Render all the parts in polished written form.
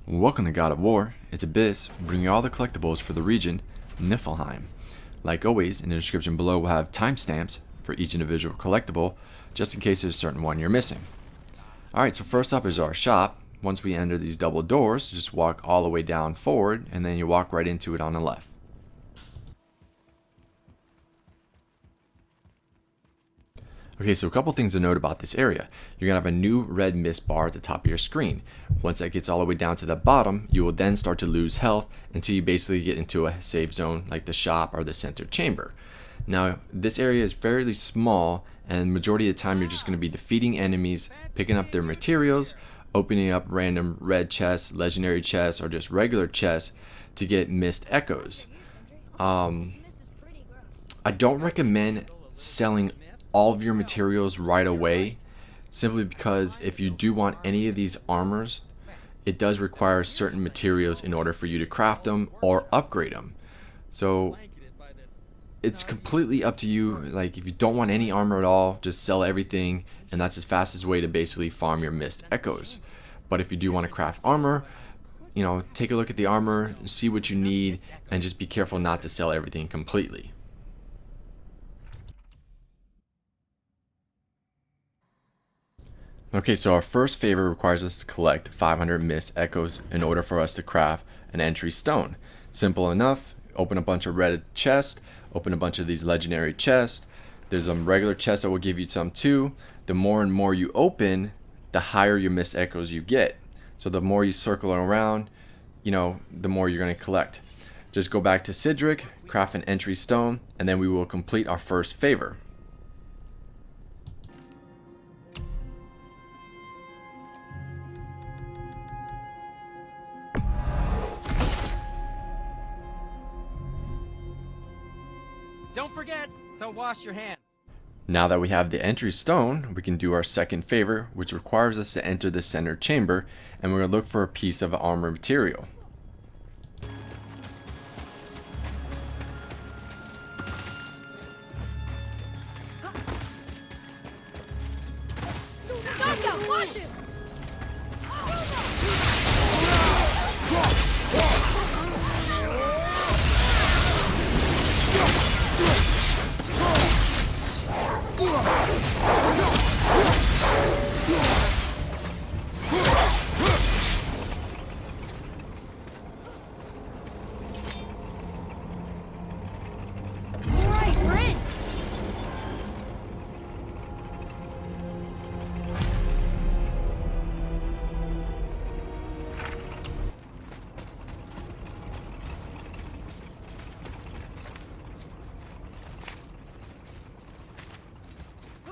Welcome to God of War. It's Abyss, bringing you all the collectibles for the region, Niflheim. Like always, in the description below we'll have timestamps for each individual collectible, just in case there's a certain one you're missing. Alright, so first up is our shop. Once we enter these double doors, just walk all the way down forward, and then you walk right into it on the left. Okay, so a couple things to note about this area. You're going to have a new red mist bar at the top of your screen. Once that gets all the way down to the bottom, you will then start to lose health until you basically get into a safe zone like the shop or the center chamber. Now, this area is fairly small, and majority of the time you're just going to be defeating enemies, picking up their materials, opening up random red chests, legendary chests, or just regular chests to get mist echoes. I don't recommend selling all of your materials right away, simply because if you do want any of these armors, it does require certain materials in order for you to craft them or upgrade them. So it's completely up to you. Like, if you don't want any armor at all, just sell everything, and that's the fastest way to basically farm your mist echoes. But if you do want to craft armor, take a look at the armor, see what you need, and just be careful not to sell everything completely. Okay, so our first favor requires us to collect 500 mist echoes in order for us to craft an entry stone. Simple enough. Open a bunch of red chests, open a bunch of these legendary chests. There's some regular chests that will give you some too. The more and more you open, the higher your mist echoes you get. So the more you circle around, the more you're going to collect. Just go back to Sindri, craft an entry stone, and then we will complete our first favor. Don't forget to wash your hands. Now that we have the entry stone, we can do our second favor, which requires us to enter the center chamber, and we're going to look for a piece of armor material.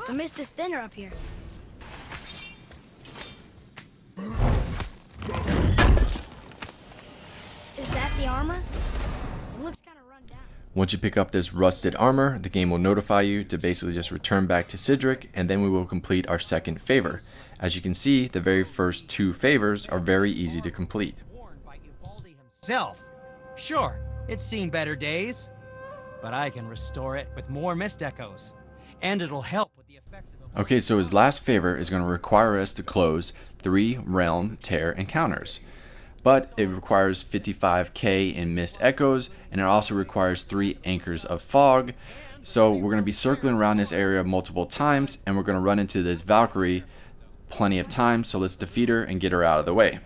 The mist is thinner up here. Is that the armor? It looks kind of run down. Once you pick up this rusted armor, the game will notify you to basically just return back to Sindri, and then we will complete our second favor. As you can see, the very first two favors are very easy to complete. Sure, it's seen better days, but I can restore it with more mist echoes, and it'll help with the effects of... Okay, so his last favor is going to require us to close 3 realm tear encounters. But it requires 55k in mist echoes, and it also requires 3 anchors of fog. So we're going to be circling around this area multiple times, and we're going to run into this Valkyrie plenty of times, so let's defeat her and get her out of the way.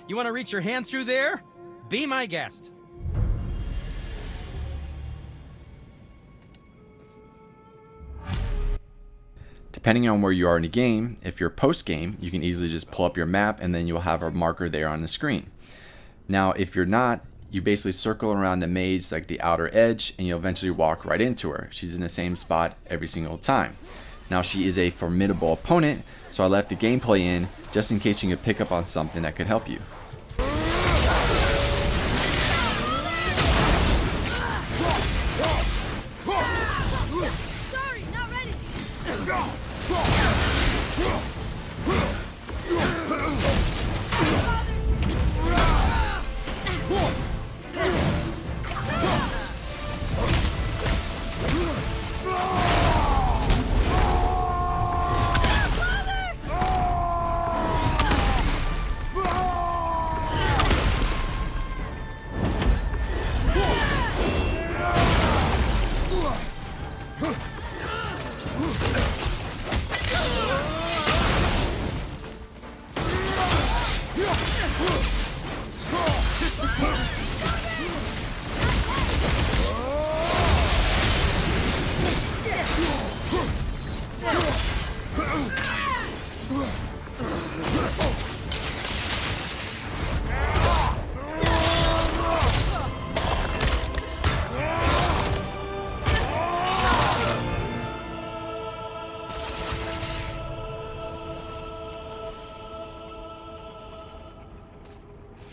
You want to reach your hand through there? Be my guest. Depending on where you are in the game, if you're post-game, you can easily just pull up your map and then you'll have a marker there on the screen. Now, if you're not, you basically circle around the mage like the outer edge, and you'll eventually walk right into her. She's in the same spot every single time. Now, she is a formidable opponent, so I left the gameplay in just in case you could pick up on something that could help you. Sorry, not ready.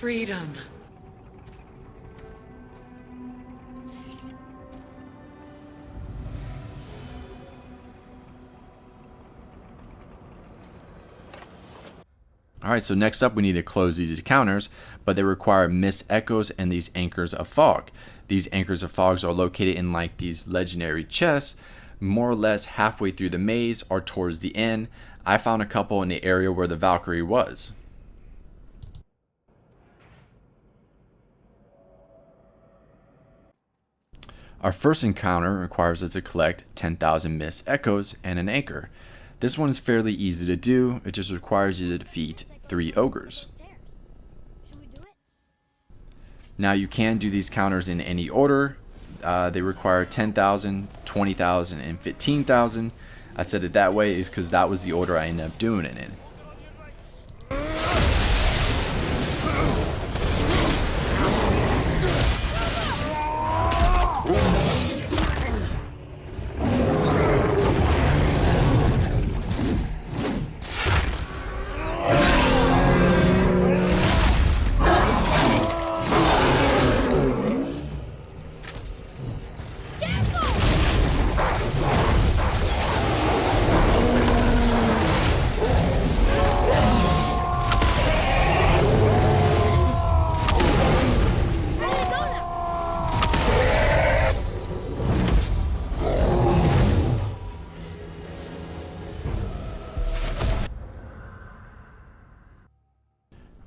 freedom. Alright, so next up we need to close these encounters, but they require mist echoes and these anchors of fog. These anchors of fogs are located in like these legendary chests, more or less halfway through the maze or towards the end. I found a couple in the area where the Valkyrie was. Our first encounter requires us to collect 10,000 mist echoes and an anchor. This one is fairly easy to do, it just requires you to defeat 3 ogres. Should we do it? Now you can do these counters in any order. They require 10,000, 20,000, and 15,000. I said it that way is because that was the order I ended up doing it in.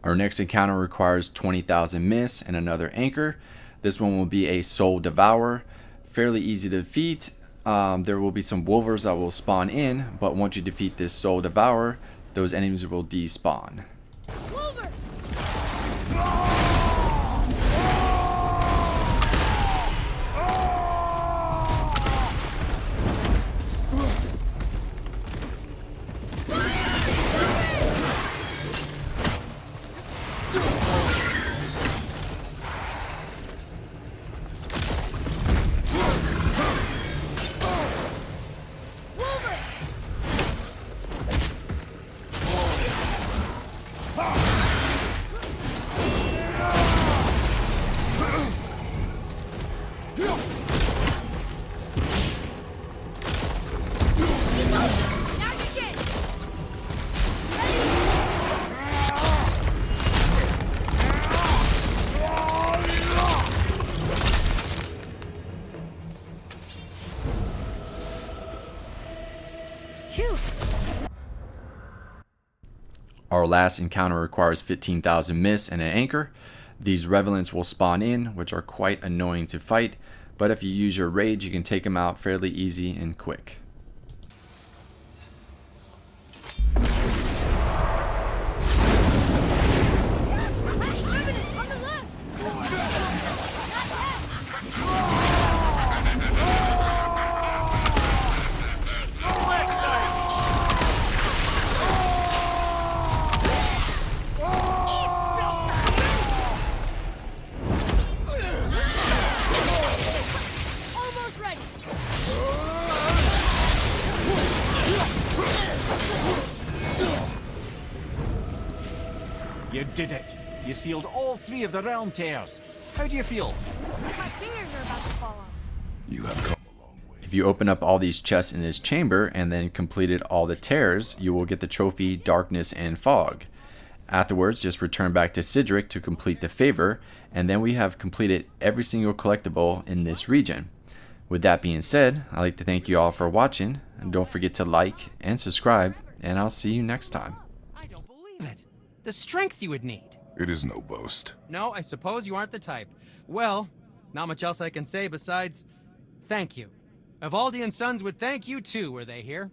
Our next encounter requires 20,000 mist and another anchor. This one will be a soul devourer. Fairly easy to defeat. There will be some wolvers that will spawn in, but once you defeat this soul devourer, those enemies will despawn. Wolver! Our last encounter requires 15,000 mist and an anchor. These revelants will spawn in, which are quite annoying to fight, but if you use your rage, you can take them out fairly easy and quick. You did it! You sealed all 3 of the realm tears. How do you feel? My fingers are about to fall off. You have come a long way. If you open up all these chests in this chamber and then completed all the tears, you will get the trophy Darkness and Fog. Afterwards, just return back to Sindri to complete the favor, and then we have completed every single collectible in this region. With that being said, I'd like to thank you all for watching, and don't forget to like and subscribe, and I'll see you next time. I don't believe it. The strength you would need. It is no boast. No, I suppose you aren't the type. Well, not much else I can say besides thank you. Evaldi and Sons would thank you too, were they here.